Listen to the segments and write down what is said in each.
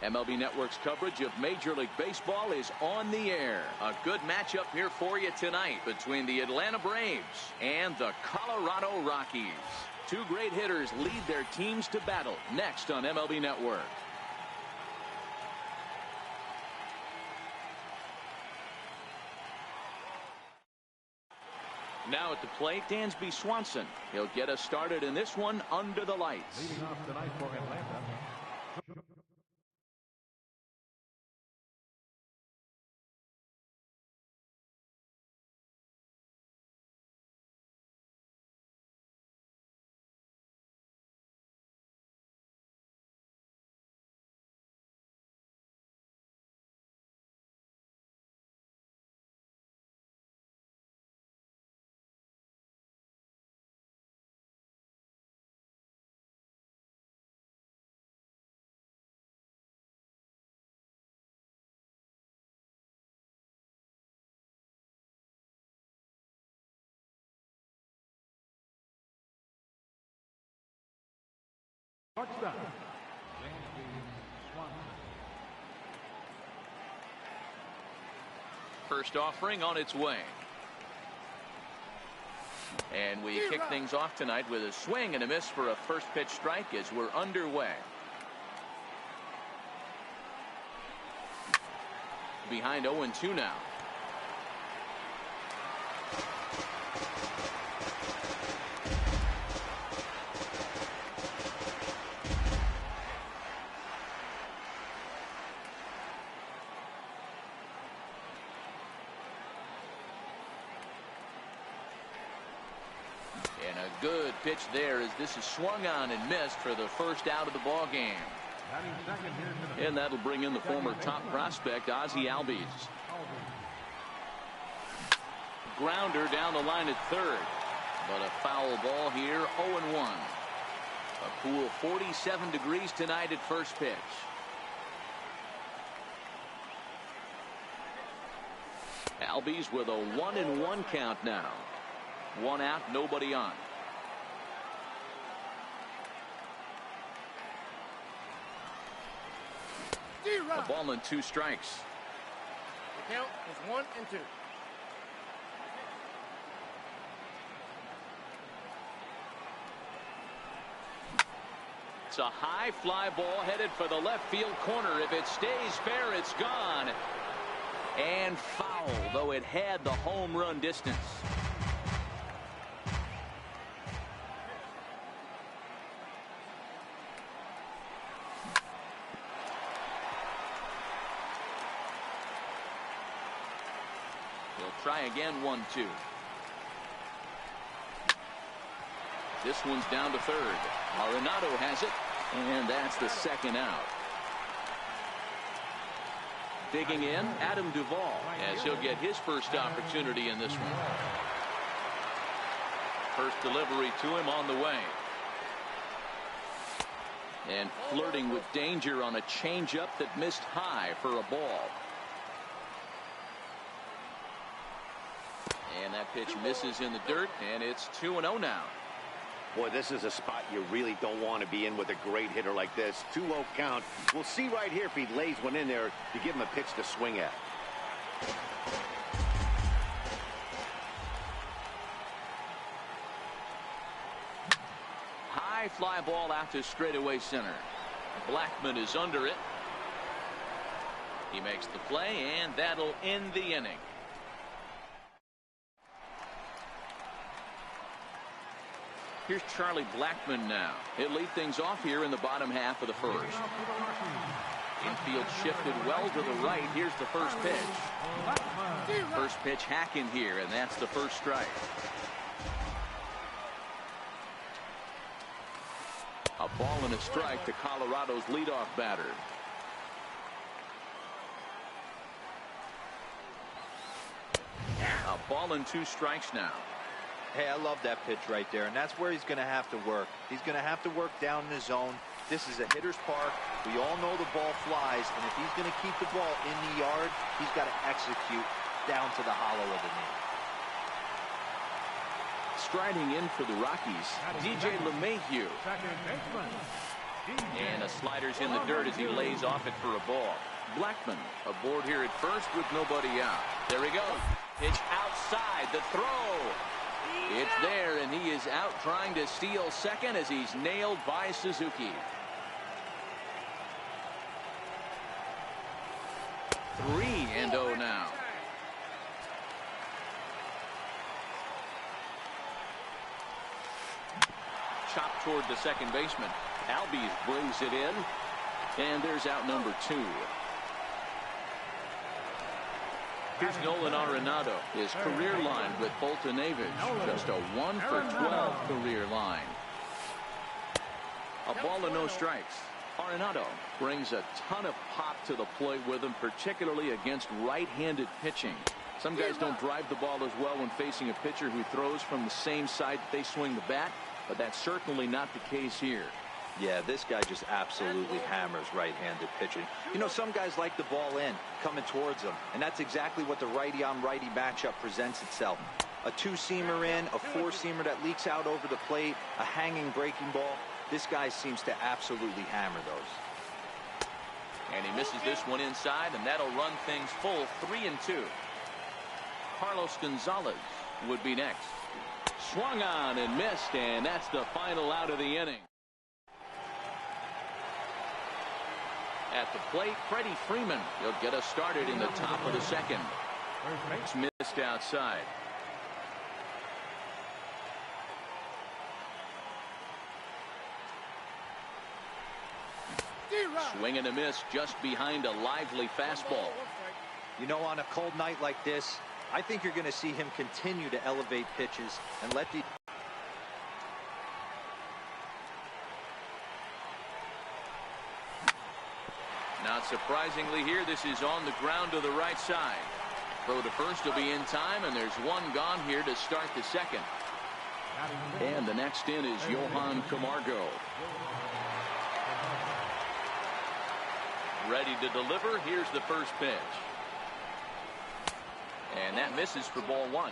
MLB Network's coverage of Major League Baseball is on the air. A good matchup here for you tonight between the Atlanta Braves and the Colorado Rockies. Two great hitters lead their teams to battle next on MLB Network. Now at the plate, Dansby Swanson. He'll get us started in this one under the lights. Leading off tonight for Atlanta. First offering on its way. And we kick things off tonight with a swing and a miss for a first pitch strike as we're underway. Behind 0-2 now. And a good pitch there as this is swung on and missed for the first out of the ball game. And that'll bring in the former top prospect, Ozzie Albies. Grounder down the line at third. But a foul ball here, 0-1. A cool 47 degrees tonight at first pitch. Albies with a 1-1 count now. One out, nobody on. A ball and 2 strikes. The count is 1-2. It's a high fly ball headed for the left field corner. If it stays fair, it's gone. And foul, though it had the home run distance. Try again, 1-2. This one's down to third. Arenado has it, and that's the second out. Digging in, Adam Duvall, as he'll get his first opportunity in this one. First delivery to him on the way. And flirting with danger on a changeup that missed high for a ball. And that pitch misses in the dirt, and it's 2-0 now. Boy, this is a spot you really don't want to be in with a great hitter like this. 2-0 count. We'll see right here if he lays one in there to give him a pitch to swing at. High fly ball out to straightaway center. Blackman is under it. He makes the play, and that'll end the inning. Here's Charlie Blackman now. He'll lead things off here in the bottom half of the first. Infield shifted well to the right. Here's the first pitch. First pitch hacking here, and that's the first strike. A ball and a strike to Colorado's leadoff batter. A ball and 2 strikes now. Hey, I love that pitch right there, and that's where he's going to have to work. He's going to have to work down in the zone. This is a hitter's park. We all know the ball flies, and if he's going to keep the ball in the yard, he's got to execute down to the hollow of the knee. Striding in for the Rockies, DJ LeMahieu. And a slider's in the dirt as he lays off it for a ball. Blackman aboard here at first with nobody out. There he goes. Pitch outside. The throw. It's there, and he is out trying to steal second as he's nailed by Suzuki. 3-0 now. Chopped toward the second baseman. Albies brings it in, and there's out number 2. Here's Nolan Arenado. His career line with Boltonevich, just a 1 for 12 career line. A ball and no strikes. Arenado brings a ton of pop to the plate with him, particularly against right-handed pitching. Some guys don't drive the ball as well when facing a pitcher who throws from the same side that they swing the bat, but that's certainly not the case here. Yeah, this guy just absolutely hammers right-handed pitching. You know, some guys like the ball in, coming towards them, and that's exactly what the righty-on-righty matchup presents itself. A two-seamer in, a four-seamer that leaks out over the plate, a hanging breaking ball. This guy seems to absolutely hammer those. And he misses this one inside, and that'll run things full 3-2. Carlos Gonzalez would be next. Swung on and missed, and that's the final out of the inning. At the plate, Freddie Freeman. He'll get us started in the top of the second. It's missed outside. Swing and a miss just behind a lively fastball. You know, on a cold night like this, I think you're going to see him continue to elevate pitches and let the... Not surprisingly here, this is on the ground to the right side. Throw to first will be in time, and there's one gone here to start the second. And the next in is Johan Camargo. Ready to deliver. Here's the first pitch. And that misses for ball 1.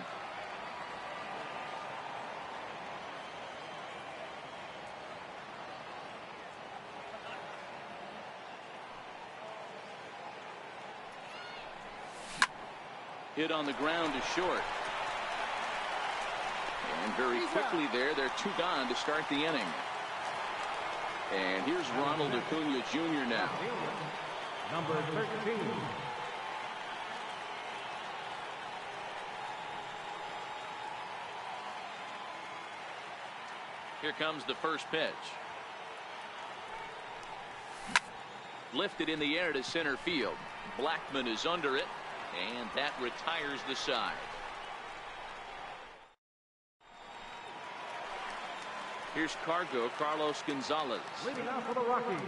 Hit on the ground to short. And very quickly there, they're 2 gone to start the inning. And here's Ronald Acuna Jr. now. Number 13. Here comes the first pitch. Lifted in the air to center field. Blackman is under it, and that retires the side. Here's Carlos Gonzalez. Leading off for the Rockies.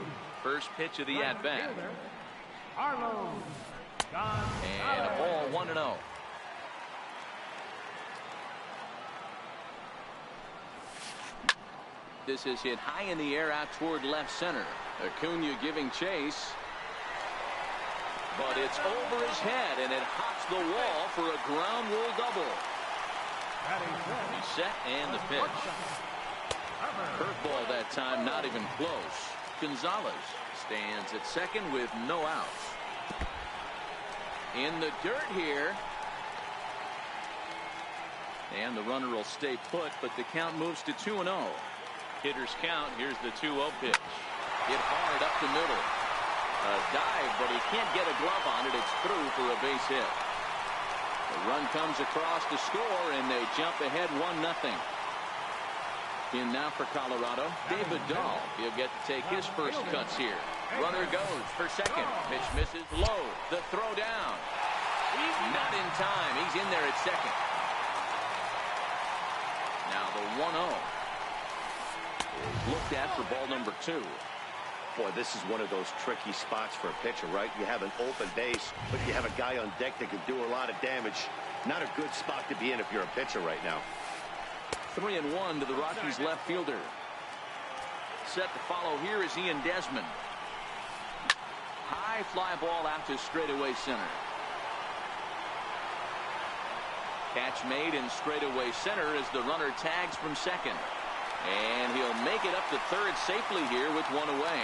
First pitch of the at-bat. Carlos Gonzalez. And a ball 1-0. This is hit high in the air out toward left center. Acuna giving chase. But it's over his head, and it hops the wall for a ground rule double. He's set, and the pitch. Curveball that time, not even close. Gonzalez stands at second with no outs. In the dirt here. And the runner will stay put, but the count moves to 2-0. Hitter's count. Here's the 2-0 pitch. Hit hard up the middle. A dive, but he can't get a glove on it. It's through for a base hit. The run comes across to score, and they jump ahead 1-0. In now for Colorado, David Dahl. He'll get to take his first cuts here. Runner goes for second. Pitch misses low. The throw down. Not in time. He's in there at second. Now the 1-0 is looked at for ball number 2. Boy, this is one of those tricky spots for a pitcher, right? You have an open base, but you have a guy on deck that can do a lot of damage. Not a good spot to be in if you're a pitcher right now. 3-1 to the Rockies left fielder. Set to follow here is Ian Desmond. High fly ball out to straightaway center. Catch made in straightaway center as the runner tags from second. And he'll make it up to third safely here with one away.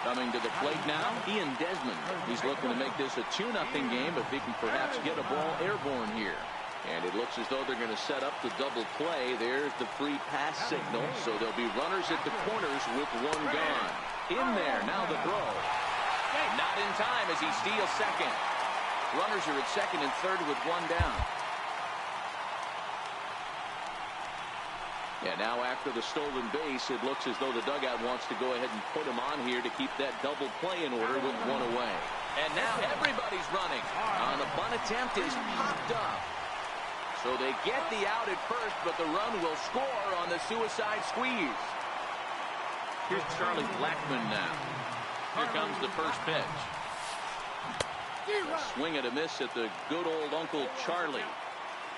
Coming to the plate now, Ian Desmond. He's looking to make this a 2-0 game if he can perhaps get a ball airborne here. And it looks as though they're going to set up the double play. There's the free pass signal. So there'll be runners at the corners with one gone. In there, now the throw. Not in time as he steals second. Runners are at second and third with one down. And now after the stolen base, it looks as though the dugout wants to go ahead and put him on here to keep that double play in order with one away. And now everybody's running. On the bunt attempt is popped up. So they get the out at first, but the run will score on the suicide squeeze. Here's Charlie Blackmon now. Here comes the first pitch. A swing and a miss at the good old Uncle Charlie.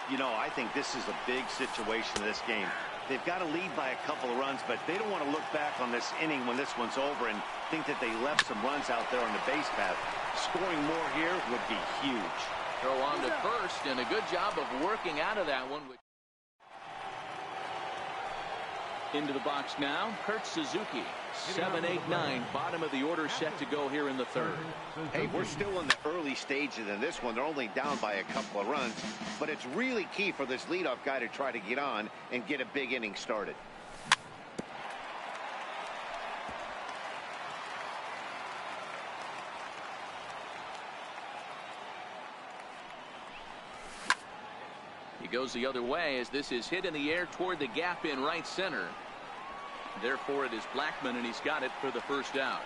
You know, I think this is a big situation in this game. They've got to lead by a couple of runs, but they don't want to look back on this inning when this one's over and think that they left some runs out there on the base path. Scoring more here would be huge. Throw on to first, and a good job of working out of that one. Into the box now, Kurt Suzuki. 7-8-9, bottom of the order set to go here in the third. Hey, we're still in the early stages in this one. They're only down by a couple of runs, but it's really key for this leadoff guy to try to get on and get a big inning started. He goes the other way as this is hit in the air toward the gap in right center. Therefore, it is Blackmon, and he's got it for the first out.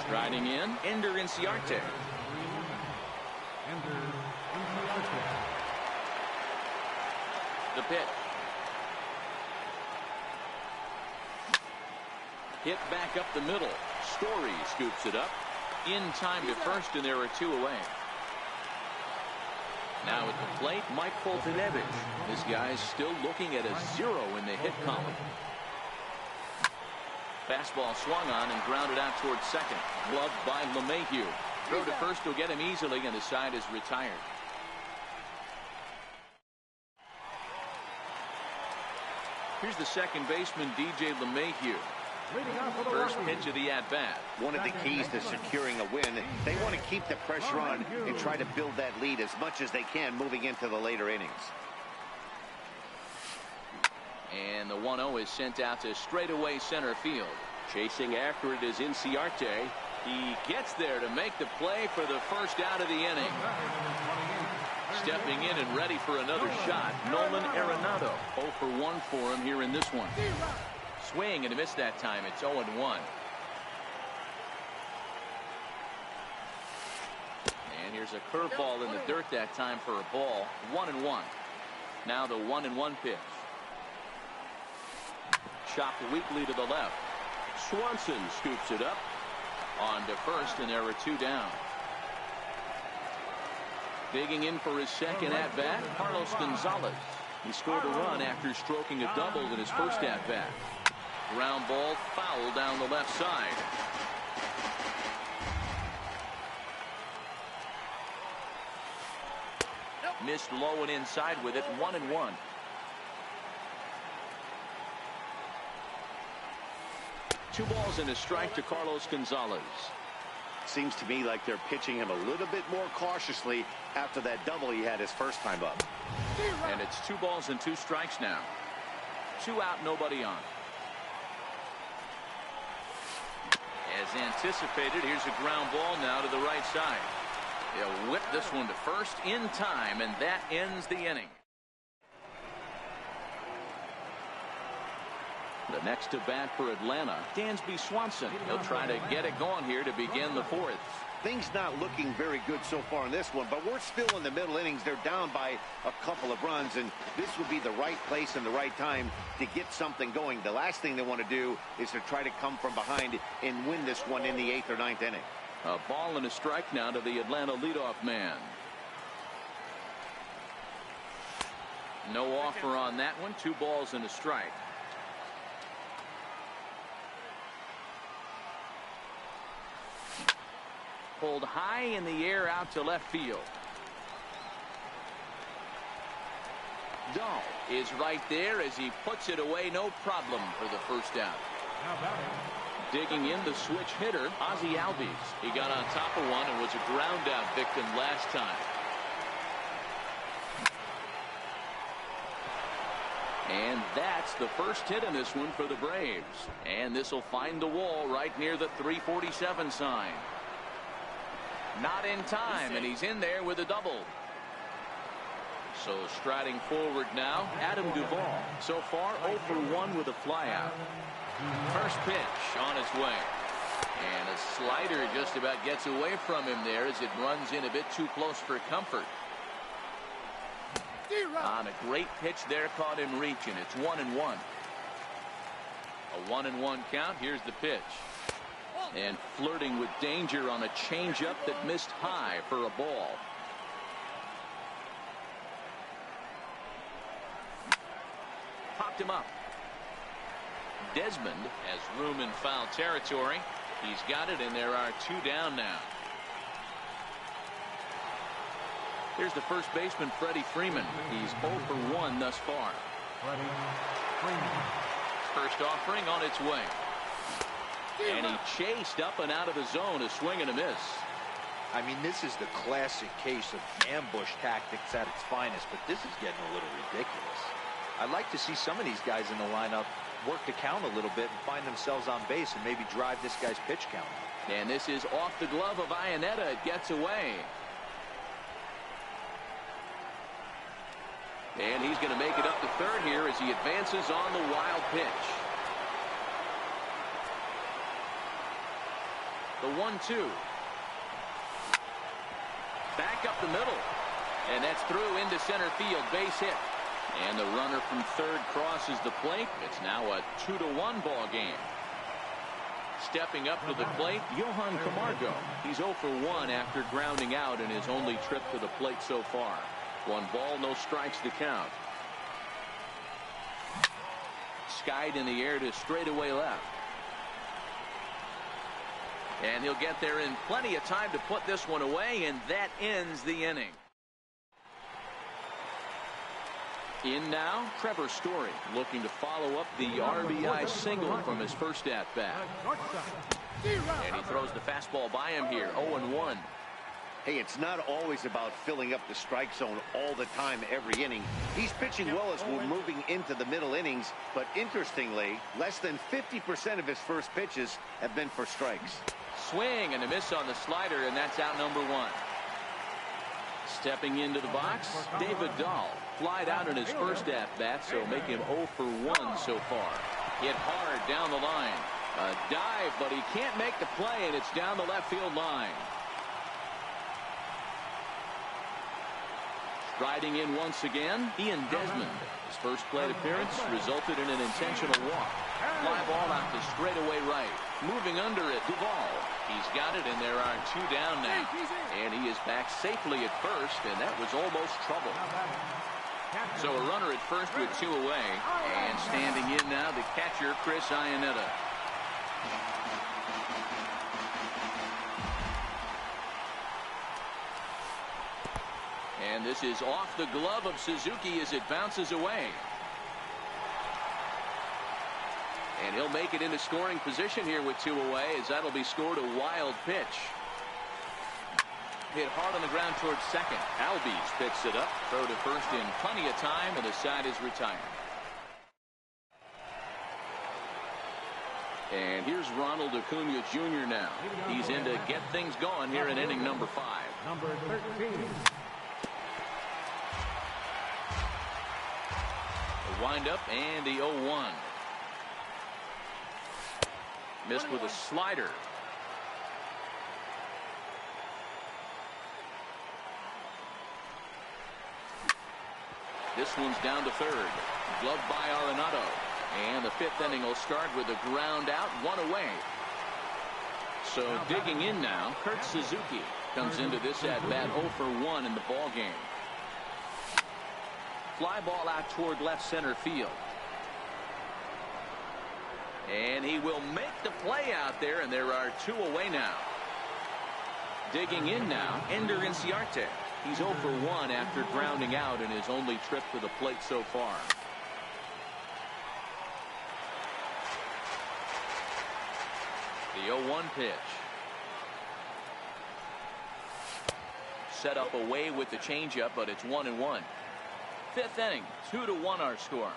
Striding in, Ender Inciarte. The pitch. Hit back up the middle. Story scoops it up. In time to first, and there are two away. Now at the plate, Mike Foltynewicz. This guy's still looking at a 0 in the hit column. Fastball swung on and grounded out towards second. Gloved by LeMahieu. Throw to first will get him easily, and the side is retired. Here's the second baseman, DJ LeMahieu. First pitch of the at-bat. One of the keys to securing a win, they want to keep the pressure on and try to build that lead as much as they can moving into the later innings. And the 1-0 is sent out to straightaway center field. Chasing after it is Inciarte. He gets there to make the play for the first out of the inning. Stepping in and ready for another shot, Nolan Arenado. 0 for 1 for him here in this one. Swing and a miss that time. It's 0-1. And here's a curveball in the dirt that time for a ball. 1-1. Now the 1-1 pitch. Chopped weakly to the left. Swanson scoops it up. On to first, and there are two down. Digging in for his second at-bat, Carlos Gonzalez. He scored a run after stroking a double in his first at-bat. Ground ball foul down the left side. Missed low and inside with it. 1-1. Two balls and a strike to Carlos Gonzalez. Seems to me like they're pitching him a little bit more cautiously after that double he had his first time up. And it's 2 balls and 2 strikes now. 2 out, nobody on. As anticipated, here's a ground ball now to the right side. They'll whip this one to first in time, and that ends the inning. The next to bat for Atlanta, Dansby Swanson. He'll try to get it going here to begin the fourth. Things not looking very good so far in this one, but we're still in the middle innings. They're down by a couple of runs, and this would be the right place and the right time to get something going. The last thing they want to do is to try to come from behind and win this one in the 8th or 9th inning. A ball and a strike now to the Atlanta leadoff man. No offer on that one. 2 balls and a strike. Pulled high in the air out to left field. Dahl is right there as he puts it away, no problem for the first down. Now batting. Digging in the switch hitter, Ozzie Albies. He got on top of one and was a ground out victim last time. And that's the first hit in this one for the Braves. And this will find the wall right near the 347 sign. Not in time, and he's in there with a double. So striding forward now, Adam Duvall. So far 0 for 1 with a flyout. First pitch on its way. And a slider just about gets away from him there as it runs in a bit too close for comfort. On a great pitch there, caught him reaching. It's 1-1. A 1-1 count. Here's the pitch. And flirting with danger on a changeup that missed high for a ball. Popped him up. Desmond has room in foul territory. He's got it, and there are 2 down now. Here's the first baseman, Freddie Freeman. He's 0 for 1 thus far. Freddie Freeman. First offering on its way. And he chased up and out of the zone, a swing and a miss. I mean, this is the classic case of ambush tactics at its finest, but this is getting a little ridiculous. I'd like to see some of these guys in the lineup work the count a little bit and find themselves on base and maybe drive this guy's pitch count. And this is off the glove of Iannetta. It gets away. And he's going to make it up to third here as he advances on the wild pitch. The 1-2. Back up the middle. And that's through into center field. Base hit. And the runner from third crosses the plate. It's now a 2-1 ball game. Stepping up to the plate, Johan Camargo. He's 0 for 1 after grounding out in his only trip to the plate so far. 1 ball, no strikes to count. Skied in the air to straightaway left. And he'll get there in plenty of time to put this one away, and that ends the inning. In now, Trevor Story looking to follow up the RBI single from his first at-bat. And he throws the fastball by him here, 0-1. Hey, it's not always about filling up the strike zone all the time every inning. He's pitching well as we're moving into the middle innings, but interestingly, less than 50% of his first pitches have been for strikes. Swing and a miss on the slider, and that's out number 1. Stepping into the box, David Dahl. Flied out in his first at-bat, so make him 0 for 1 so far. Hit hard down the line. A dive, but he can't make the play, and it's down the left field line. Striding in once again, Ian Desmond. His first plate appearance resulted in an intentional walk. Fly ball out to straightaway right. Moving under it, Duvall. He's got it, and there are 2 down now. And he is back safely at first, and that was almost trouble. So a runner at first with 2 away. And standing in now, the catcher, Chris Iannetta. And this is off the glove of Suzuki as it bounces away. And he'll make it into scoring position here with 2 away, as that'll be scored a wild pitch. Hit hard on the ground towards second. Albies picks it up. Throw to first in plenty of time, and the side is retired. And here's Ronald Acuna Jr. now. He's in to get things going here in inning number 5. Number 13. The windup and the 0-1. Missed with a slider. This one's down to third. Gloved by Arenado. And the 5th inning will start with a ground out, 1 away. So digging in now, Kurt Suzuki comes into this at-bat 0 for 1 in the ball game. Fly ball out toward left center field. And he will make the play out there, and there are 2 away now. Digging in now, Ender Inciarte. He's 0 for 1 after grounding out in his only trip to the plate so far. The 0-1 pitch. Set up away with the changeup, but it's 1-1. Fifth inning, 2-1 our score.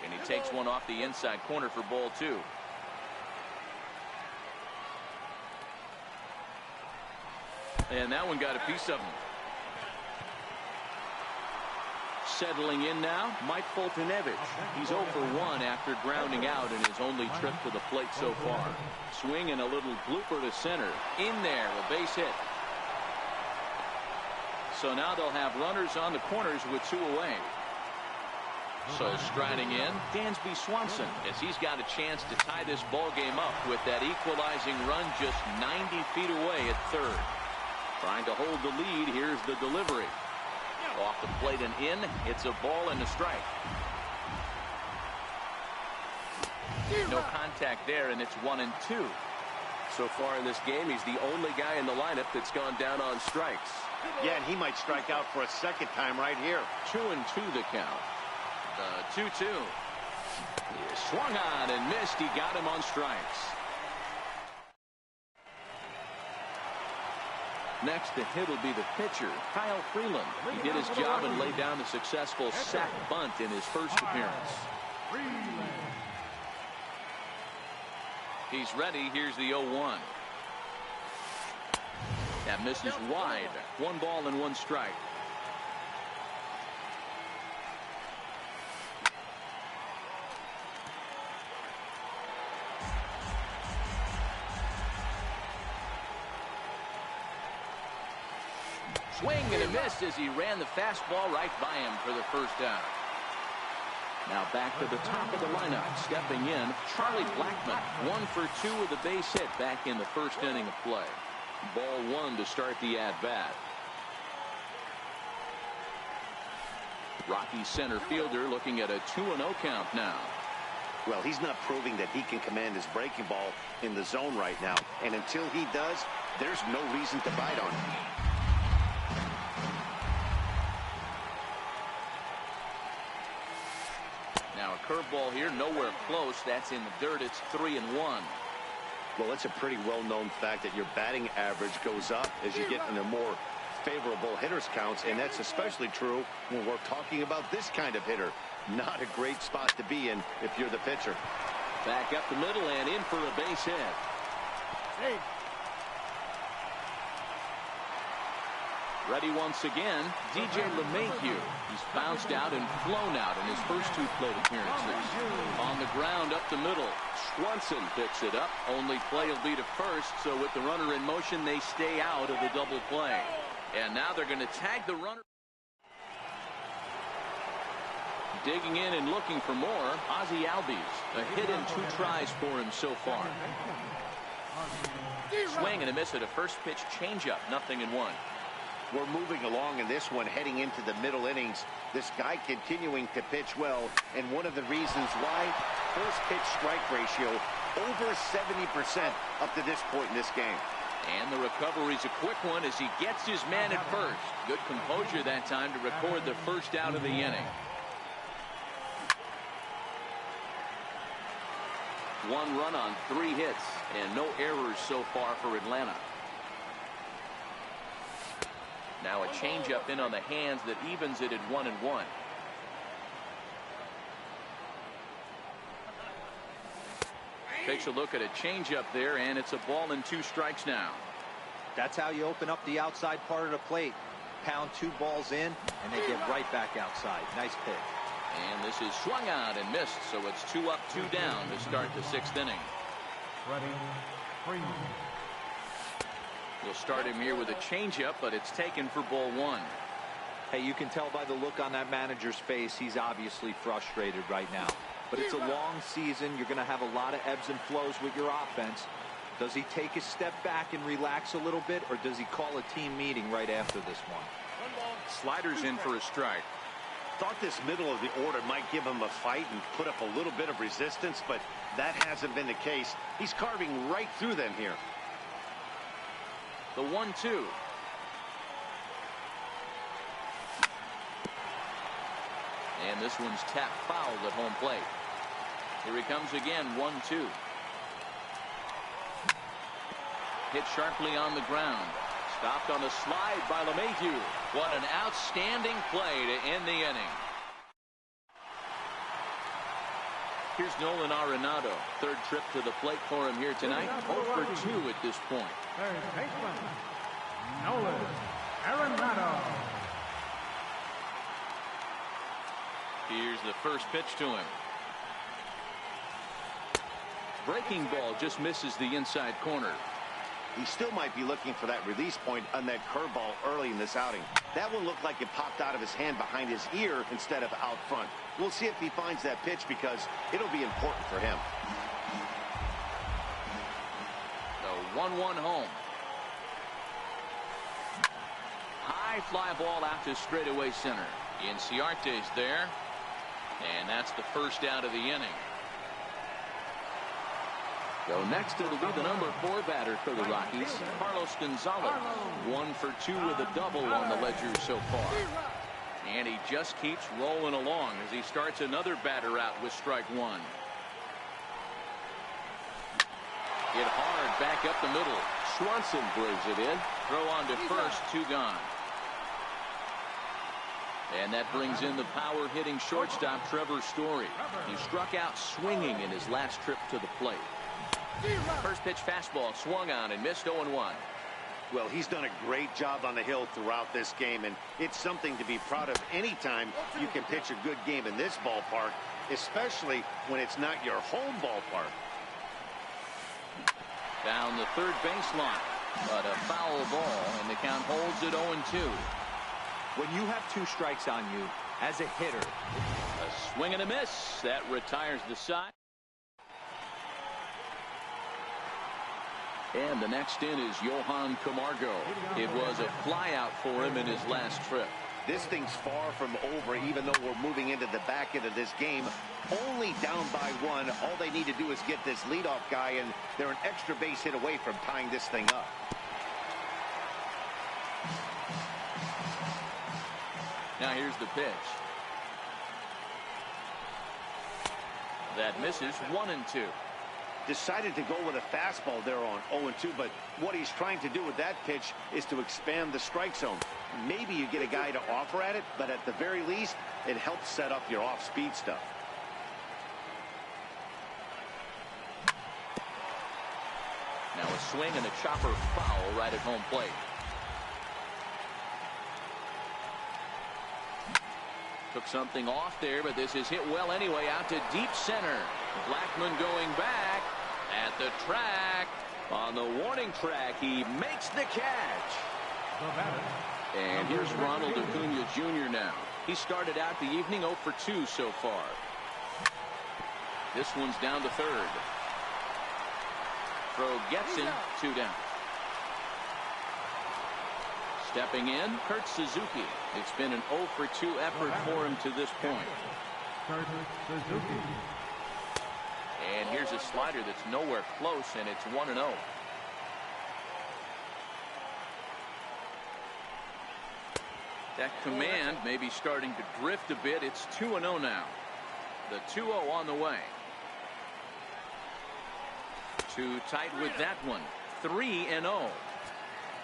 And he takes one off the inside corner for ball 2. And that one got a piece of him. Settling in now, Mike Foltynewicz. He's 0 for 1 after grounding out in his only trip to the plate so far. Swing and a little blooper to center. In there, a base hit. So now they'll have runners on the corners with 2 away. So striding in, Dansby Swanson, as he's got a chance to tie this ball game up with that equalizing run just 90 feet away at third. Trying to hold the lead. Here's the delivery. Off the plate and in. It's a ball and a strike. No contact there, and it's 1-2. So far in this game, he's the only guy in the lineup that's gone down on strikes. Yeah, and he might strike out for a second time right here. 2-2 the count. The 2-2. He swung on and missed. He got him on strikes. Next to hit will be the pitcher, Kyle Freeland. He did his job and laid down a successful sac bunt in his first appearance. He's ready. Here's the 0-1. That misses wide. 1 ball and 1 strike. Swing and a miss as he ran the fastball right by him for the first out. Now back to the top of the lineup. Stepping in, Charlie Blackmon. 1 for 2 with a base hit back in the first inning of play. Ball 1 to start the at-bat. Rocky center fielder looking at a 2-0 count now. Well, he's not proving that he can command his breaking ball in the zone right now. And until he does, there's no reason to bite on him. Now a curveball here, nowhere close. That's in the dirt. It's 3-1. Well, it's a pretty well-known fact that your batting average goes up as you get into more favorable hitters counts, and that's especially true when we're talking about this kind of hitter. Not a great spot to be in if you're the pitcher. Back up the middle and in for a base hit. Hey. Ready once again, DJ LeMahieu. He's bounced out and flown out in his first 2 plate appearances. On the ground up the middle. Swanson picks it up. Only play will be to first, so with the runner in motion, they stay out of the double play. And now they're going to tag the runner. Digging in and looking for more, Ozzie Albies. A hit and 2 tries for him so far. Swing and a miss at a first pitch changeup. 0-1. We're moving along in this one, heading into the middle innings. This guy continuing to pitch well, and one of the reasons why, first pitch strike ratio over 70% up to this point in this game. And the recovery's a quick one as he gets his man at first. Good composure that time to record the first out of the inning. 1 run on 3 hits and no errors so far for Atlanta. Now a changeup in on the hands that evens it at 1-1. Takes a look at a changeup there, and it's a ball and 2 strikes now. That's how you open up the outside part of the plate. Pound 2 balls in, and they get right back outside. Nice pitch. And this is swung out and missed, so it's 2 up, 2 down to start the 6th inning. Ready. Freeze. We'll start him here with a changeup, but it's taken for ball 1. Hey, you can tell by the look on that manager's face, he's obviously frustrated right now. But it's a long season. You're going to have a lot of ebbs and flows with your offense. Does he take a step back and relax a little bit, or does he call a team meeting right after this one? Sliders in for a strike. Thought this middle of the order might give him a fight and put up a little bit of resistance, but that hasn't been the case. He's carving right through them here. The 1-2. And this one's tapped foul at home plate. Here he comes again, 1-2. Hit sharply on the ground. Stopped on the slide by LeMahieu. What an outstanding play to end the inning. Here's Nolan Arenado. Third trip to the plate for him here tonight. 0 for 2 at this point. Third baseman, Nolan Arenado. Here's the first pitch to him. Breaking ball just misses the inside corner. He still might be looking for that release point on that curveball early in this outing. That one looked like it popped out of his hand behind his ear instead of out front. We'll see if he finds that pitch because it'll be important for him. The 1-1 home. High fly ball out to straightaway center. Inciarte's there. And that's the first out of the inning. So next it'll be the number 4 batter for the Rockies, Carlos Gonzalez. 1 for 2 with a double on the ledger so far. And he just keeps rolling along as he starts another batter out with strike 1. Hit hard back up the middle. Swanson brings it in. Throw on to first, 2 gone. And that brings in the power-hitting shortstop Trevor Story. He struck out swinging in his last trip to the plate. First pitch fastball swung on and missed 0-1. Well, he's done a great job on the hill throughout this game, and it's something to be proud of anytime you can pitch a good game in this ballpark, especially when it's not your home ballpark. Down the third baseline, but a foul ball, and the count holds at 0-2. When you have 2 strikes on you as a hitter, A swing and a miss. That retires the side. And the next in is Johan Camargo. It was a flyout for him in his last trip. This thing's far from over, even though we're moving into the back end of this game. Only down by 1. All they need to do is get this leadoff guy, and they're an extra base hit away from tying this thing up. Now here's the pitch. That misses 1-2. Decided to go with a fastball there on 0-2, but what he's trying to do with that pitch is to expand the strike zone. Maybe you get a guy to offer at it, but at the very least, it helps set up your off-speed stuff. Now a swing and a chopper foul right at home plate. Took something off there, but this is hit well anyway, out to deep center. Blackmon going back at the track. On the warning track, he makes the catch. And here's Ronald Acuna Jr. now. He started out the evening 0 for 2 so far. This one's down to third. Throw gets him, 2 down. Stepping in, Kurt Suzuki. It's been an 0 for 2 effort for him to this point. Kurt Suzuki. And here's a slider that's nowhere close, and it's 1-0. That command may be starting to drift a bit. It's 2-0 now. The 2-0 on the way. Too tight with that one. 3-0.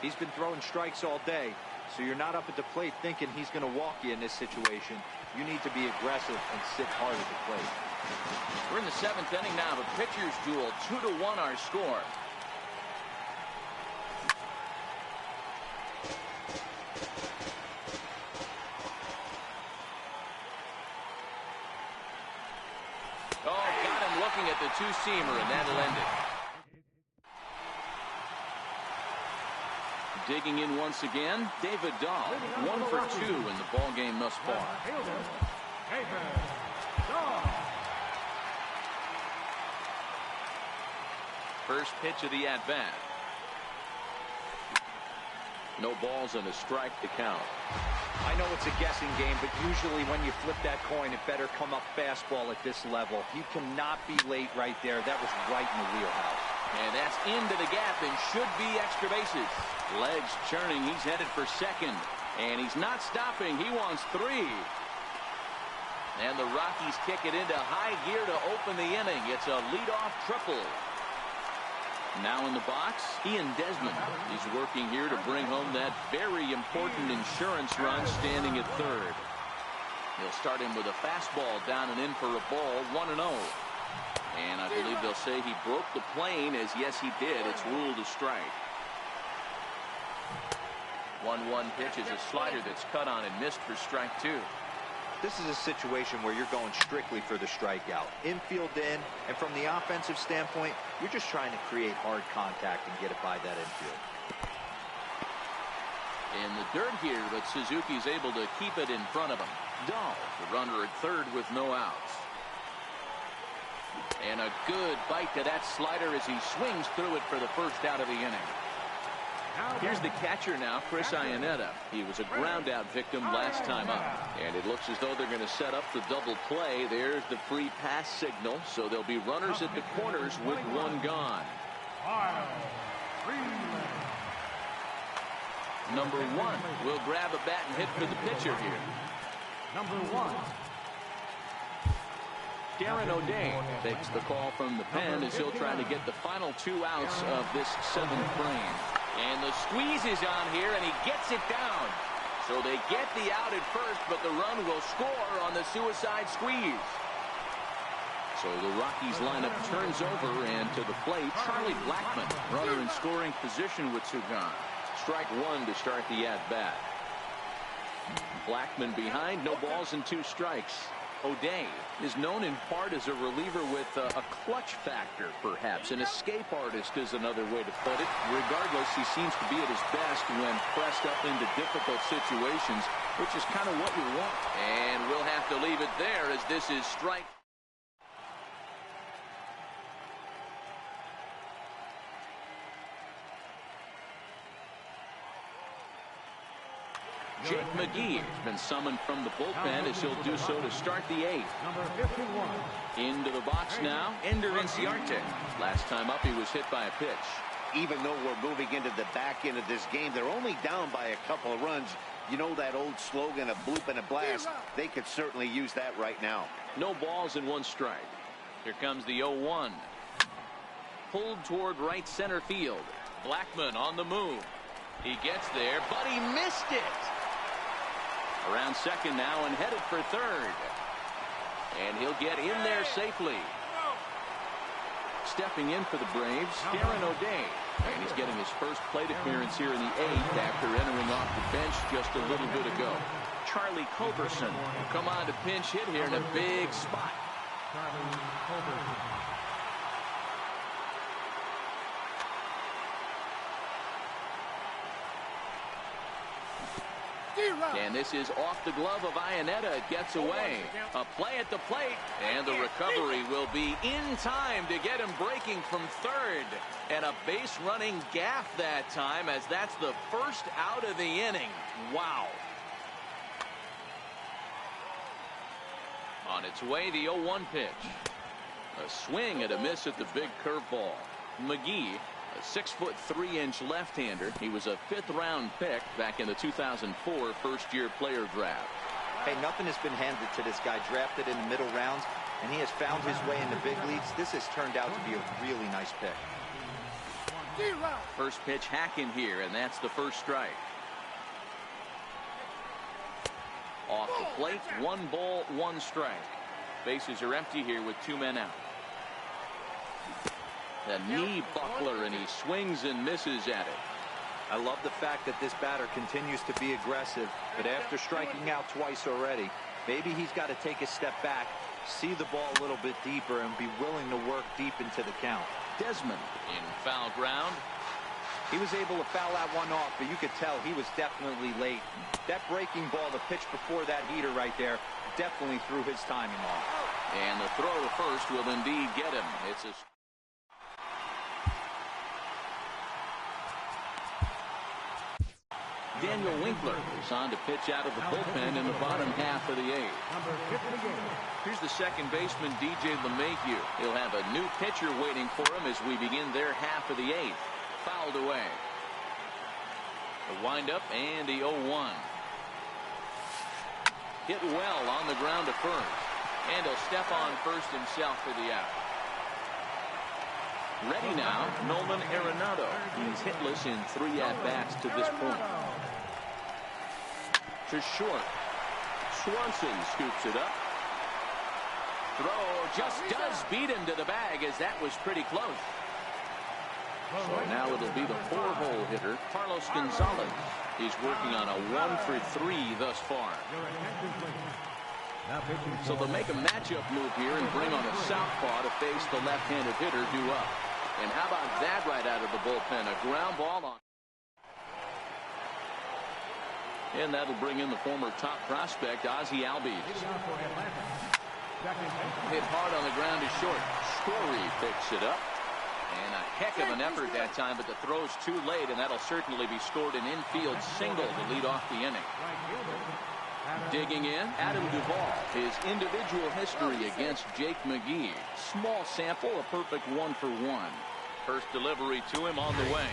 he's been throwing strikes all day, so you're not up at the plate thinking he's going to walk you in this situation. You need to be aggressive and sit hard at the plate. We're in the 7th inning now of a pitcher's duel. 2-1 our score. Oh, got him looking at the two-seamer, and that'll end it. Digging in once again, David Dahl, 1 for 2 in the ball game thus far. First pitch of the at-bat. No balls and a strike to count. I know it's a guessing game, but usually when you flip that coin, it better come up fastball at this level. You cannot be late right there. That was right in the wheelhouse. And that's into the gap and should be extra bases. Legs churning. He's headed for second. And he's not stopping. He wants 3. And the Rockies kick it into high gear to open the inning. It's a leadoff triple. Now in the box, Ian Desmond. He's working here to bring home that very important insurance run, standing at third. He'll start him with a fastball down and in for a ball, 1-0. And I believe they'll say he broke the plane, as yes he did. It's ruled a strike. 1-1 pitch is a slider that's cut on and missed for strike 2. This is a situation where you're going strictly for the strikeout. Infield in, and from the offensive standpoint, you're just trying to create hard contact and get it by that infield. In the dirt here, but Suzuki's able to keep it in front of him. Dahl, the runner at third with no outs. And a good bite to that slider as he swings through it for the first out of the inning. Here's the catcher now, Chris Iannetta. He was a ground-out victim last time up. And it looks as though they're going to set up the double play. There's the free pass signal. So there'll be runners at the corners with 1 gone. Number 1 will grab a bat and hit for the pitcher here. Number 1. Darren O'Day takes the call from the pen as he'll try to get the final 2 outs of this 7th frame. And the squeeze is on here, and he gets it down. So they get the out at first, but the run will score on the suicide squeeze. So the Rockies lineup turns over, and to the plate, Charlie Blackmon, runner in scoring position with 2 gone. Strike 1 to start the at-bat. Blackmon behind, no balls and 2 strikes. O'Day is known in part as a reliever with a clutch factor, perhaps. An escape artist is another way to put it. Regardless, he seems to be at his best when pressed up into difficult situations, which is kind of what you want. And we'll have to leave it there as this is strike. Jake McGee has been summoned from the bullpen as he'll do so to start the 8th. Number 51. Into the box now, Ender Inciarte. Last time up, he was hit by a pitch. Even though we're moving into the back end of this game, they're only down by a couple of runs. You know that old slogan, a bloop and a blast? They could certainly use that right now. No balls and 1 strike. Here comes the 0-1. Pulled toward right center field. Blackmon on the move. He gets there, but he missed it. Around second now and headed for third. And he'll get in there safely. Stepping in for the Braves, Darren O'Day. And he's getting his first plate appearance here in the 8th after entering off the bench just a little bit ago. Charlie Culberson will come on to pinch hit here in a big spot. Charlie Culberson. And this is off the glove of Iannetta. It gets away. A play at the plate. And the recovery will be in time to get him breaking from third. And a base running gaff that time, as that's the first out of the inning. Wow. On its way, the 0-1 pitch. A swing and a miss at the big curveball. McGee, a 6'3" left-hander. He was a 5th-round pick back in the 2004 first-year player draft. Hey, nothing has been handed to this guy. Drafted in the middle rounds, and he has found his way in the big leagues. This has turned out to be a really nice pick. First pitch hacking here, and that's the first strike. Off the plate, 1 ball, 1 strike. Bases are empty here with 2 men out. A knee buckler, and he swings and misses at it. I love the fact that this batter continues to be aggressive, but after striking out twice already, maybe he's got to take a step back, see the ball a little bit deeper, and be willing to work deep into the count. Desmond in foul ground. He was able to foul that one off, but you could tell he was definitely late. That breaking ball, the pitch before that heater right there, definitely threw his timing off. And the throw to first will indeed get him. It's a... Daniel Winkler is on to pitch out of the bullpen in the bottom half of the eighth. Number 58. Here's the second baseman, DJ LeMahieu. He'll have a new pitcher waiting for him as we begin their half of the eighth. Fouled away. The windup and the 0-1. Hit well on the ground to first. And he'll step on first himself for the out. Ready now, Nolan Arenado. He's hitless in 3 at-bats to this point. To short. Swanson scoops it up. Throw just does beat him to the bag, as that was pretty close. So now it'll be the 4-hole hitter, Carlos Gonzalez. He's working on a 1-for-3 thus far. So they'll make a matchup move here and bring on a southpaw to face the left-handed hitter due up. And how about that right out of the bullpen? A ground ball on. And that'll bring in the former top prospect, Ozzie Albies. Hit hard on the ground to short. Story picks it up. And a heck of an effort that time, but the throw's too late, and that'll certainly be scored an infield single to lead off the inning. Digging in, Adam Duvall. His individual history against Jake McGee. Small sample, a perfect 1-for-1. First delivery to him on the way.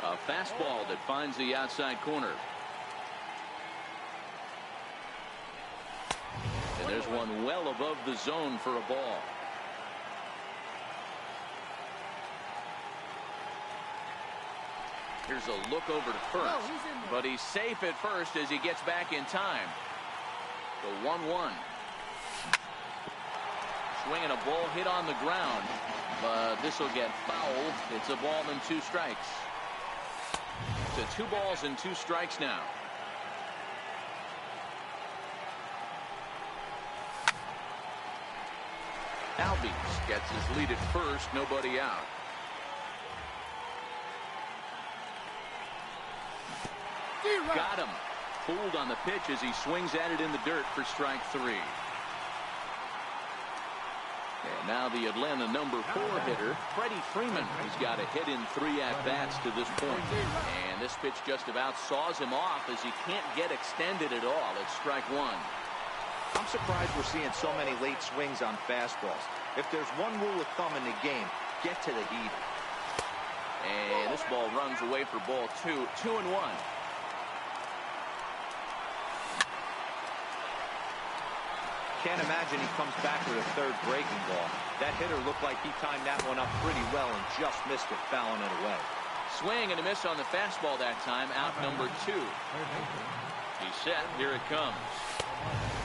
A fastball that finds the outside corner. And there's one well above the zone for a ball. Here's a look over to first, but he's safe at first as he gets back in time. The 1-1. Swinging a ball hit on the ground, but this will get fouled. It's a ball and 2 strikes. It's 2 balls and 2 strikes now. Albies gets his lead at first, nobody out. Got him. Fooled on the pitch as he swings at it in the dirt for strike 3. And now the Atlanta number 4 hitter, Freddie Freeman. He's got a hit in 3 at-bats to this point. And this pitch just about saws him off as he can't get extended at all. It's strike 1. I'm surprised we're seeing so many late swings on fastballs. If there's one rule of thumb in the game, get to the heat. And this ball runs away for ball 2. 2-1. Can't imagine he comes back with a 3rd breaking ball. That hitter looked like he timed that one up pretty well and just missed it, fouling it away. Swing and a miss on the fastball that time. Out number 2. He's set. Here it comes.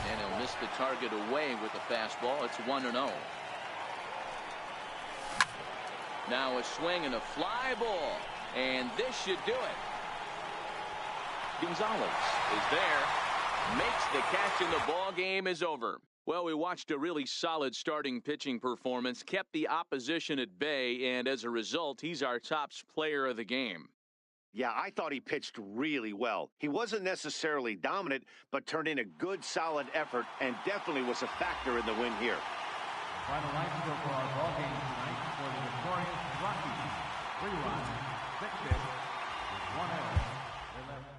And he'll miss the target away with the fastball. It's 1-0. Now a swing and a fly ball. And this should do it. Gonzalez is there. Makes the catch, and the ball game is over. Well, we watched a really solid starting pitching performance, kept the opposition at bay, and as a result, he's our top player of the game. Yeah, I thought he pitched really well. He wasn't necessarily dominant, but turned in a good, solid effort, and definitely was a factor in the win here. Final line score for our ball game tonight for the victorious Rockies. 3 runs, 6 hits, 1 error. They left